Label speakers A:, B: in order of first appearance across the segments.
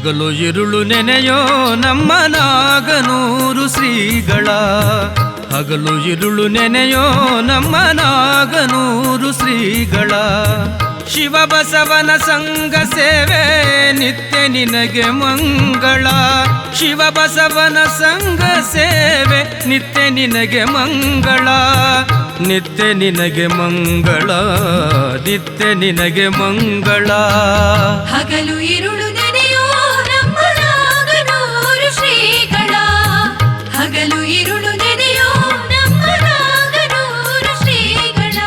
A: ಹಗಲು ಇರುಳು ನೆನೆಯೋ ನಮ್ಮ ನಾಗನೂರು ಶ್ರೀಗಳ, ಹಗಲು ಇರುಳು ನೆನೆಯೋ ನಮ್ಮ ನಾಗನೂರು ಶ್ರೀಗಳ. ಶಿವ ಬಸವನ ಸಂಘ ಸೇವೆ ನಿತ್ಯ ನಿನಗೆ ಮಂಗಳ, ಶಿವ ಬಸವನ ಸಂಘ ಸೇವೆ ನಿತ್ಯ ನಿನಗೆ ಮಂಗಳ, ನಿತ್ಯ ನಿನಗೆ ಮಂಗಳ, ನಿತ್ಯ ನಿನಗೆ ಮಂಗಳ.
B: ಹಗಲು ಇರುಳು ನೆನೆಯೋ ನಮ್ಮ ನಾಗನೂರು ಶ್ರೀಗಳ, ಹಗಲು ಇರುಳು ನೆನೆಯೋ ನಮ್ಮ ನಾಗನೂರು ಶ್ರೀಗಳ.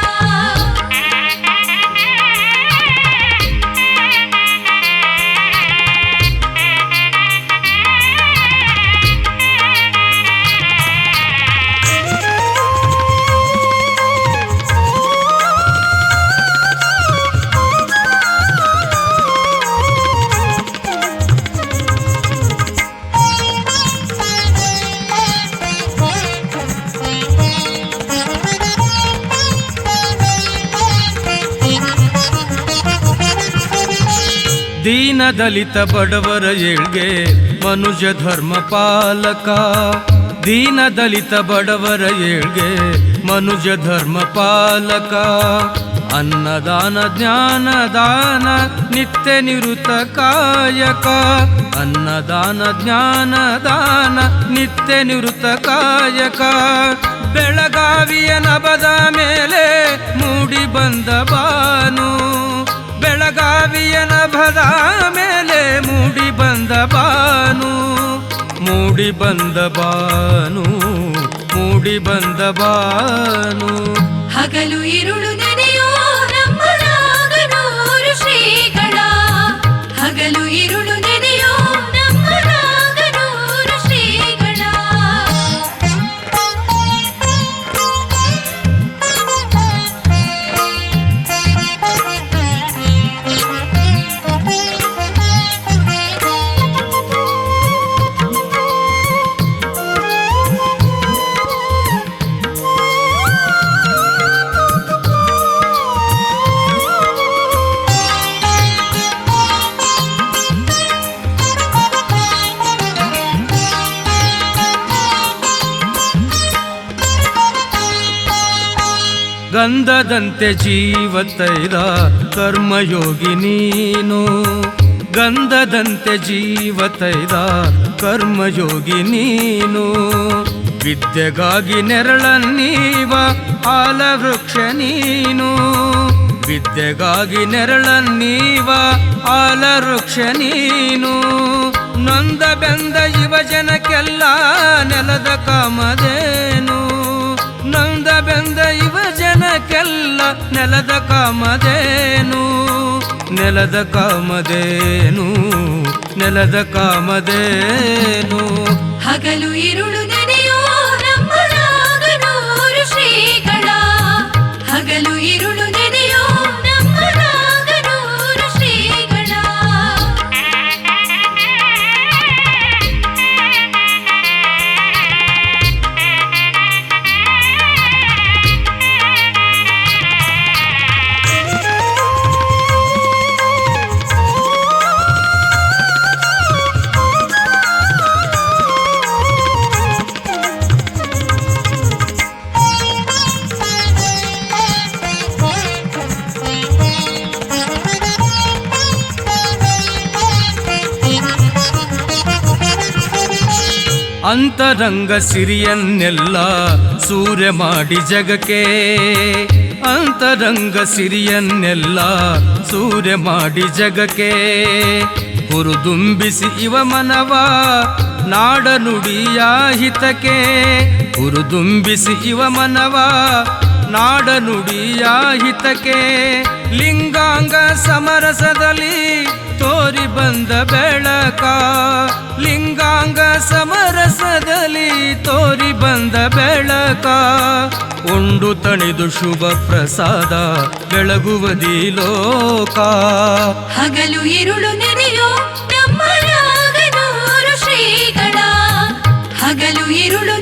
A: ದೀನ ದಲಿತ ಬಡವರ ಏಳ್ಗೆ ಮನುಜ ಧರ್ಮ ಪಾಲಕ, ದೀನ ದಲಿತ ಬಡವರ ಏಳ್ಗೆ ಮನುಜ ಧರ್ಮ ಪಾಲಕ. ಅನ್ನದಾನ ಜ್ಞಾನ ದಾನ ನಿತ್ಯ ನಿವೃತ್ತ ಕಾಯಕ, ಅನ್ನದಾನ ಜ್ಞಾನ ದಾನ ನಿತ್ಯ ನಿವೃತ್ತ ಕಾಯಕ. ಬೆಳಗಾವಿಯ ನಭದ ಮೇಲೆ ಮೂಡಿ ಬಂದ ಬಾನು, ಬೆಳಗಾವಿಯ ನಭದ ಮೇಲೆ ಮೂಡಿ ಬಂದ ಬಾನು, ಮೂಡಿ ಬಂದ ಬಾನು, ಮೂಡಿ ಬಂದ ಬಾನು.
B: ಹಗಲು ಇರುಳು ನೆನೆಯೋ ನಮ್ಮ ನಾಗನೂರು ಶ್ರೀಗಳ, ಹಗಲು ಇರುಳು ನೆನೆಯೋ ನಮ್ಮ ನಾಗನೂರು ಶ್ರೀಗಳ.
A: ಗಂಧದಂತೆ ಜೀವ ತೈದ ಕರ್ಮಯೋಗಿ ನೀನು, ಗಂಧದಂತೆ ಜೀವ ತೈದ ಕರ್ಮಯೋಗಿ ನೀನು. ವಿದ್ಯೆಗಾಗಿ ನೆರಳನ್ನೀವ ಆಲವೃಕ್ಷ ನೀನು, ವಿದ್ಯೆಗಾಗಿ ನೆರಳನ್ನೀವ ಆಲವೃಕ್ಷ ನೀನು. ನೊಂದ ಬೆಂದ ಯುವ ಜನಕ್ಕೆಲ್ಲ ನೆಲದ ಕಾಮಧೇನು, ನೊಂದ ಬೆಂದ ಯುವ ಜನಕ್ಕೆಲ್ಲ ನೆಲದ ಕಾಮಧೇನು, ನೆಲದ ಕಾಮಧೇನು, ನೆಲದ ಕಾಮಧೇನು.
B: ಹಗಲು ಇರುಳು ನೆನೆಯೋ ನಮ್ಮ ನಾಗನೂರು ಶ್ರೀಗಳ, ಹಗಲು ಇರುಳು ನೆನೆಯೋ ನಮ್ಮ ನಾಗನೂರು ಶ್ರೀಗಳ.
A: ಅಂತರಂಗ ಸಿರಿಯನ್ನೆಲ್ಲ ಸೂರ್ಯ ಮಾಡಿ ಜಗಕ್ಕೆ, ಅಂತರಂಗ ಸಿರಿಯನ್ನೆಲ್ಲ ಸೂರ್ಯ ಮಾಡಿ ಜಗಕ್ಕೆ. ಹುರಿದುಂಬಿಸಿ ಇವ ಮನವ ನಾಡ ನುಡಿಯ ಹಿತಕ್ಕೆ, ಹುರಿದುಂಬಿಸಿ ಇವ ಮನವ ನಾಡ ನುಡಿಯ ಹಿತಕ್ಕೆ. ಲಿಂಗಾಂಗ ಸಮರಸದಲ್ಲಿ ತೋರಿ ಬಂದ ಬೆಳಕ, ಲಿಂಗಾಂಗ ಸಮರಸದಲ್ಲಿ ತೋರಿ ಬಂದ ಬೆಳಕ. ಉಂಡು ತಣಿದು ಶುಭ ಪ್ರಸಾದ ಬೆಳಗುವದಿ ಲೋಕ.
B: ಹಗಲು ಇರುಳು ನೆನೆಯೋ ನಮ್ಮ ನಾಗನೂರು ಶ್ರೀಗಳ, ಹಗಲು ಇರುಳು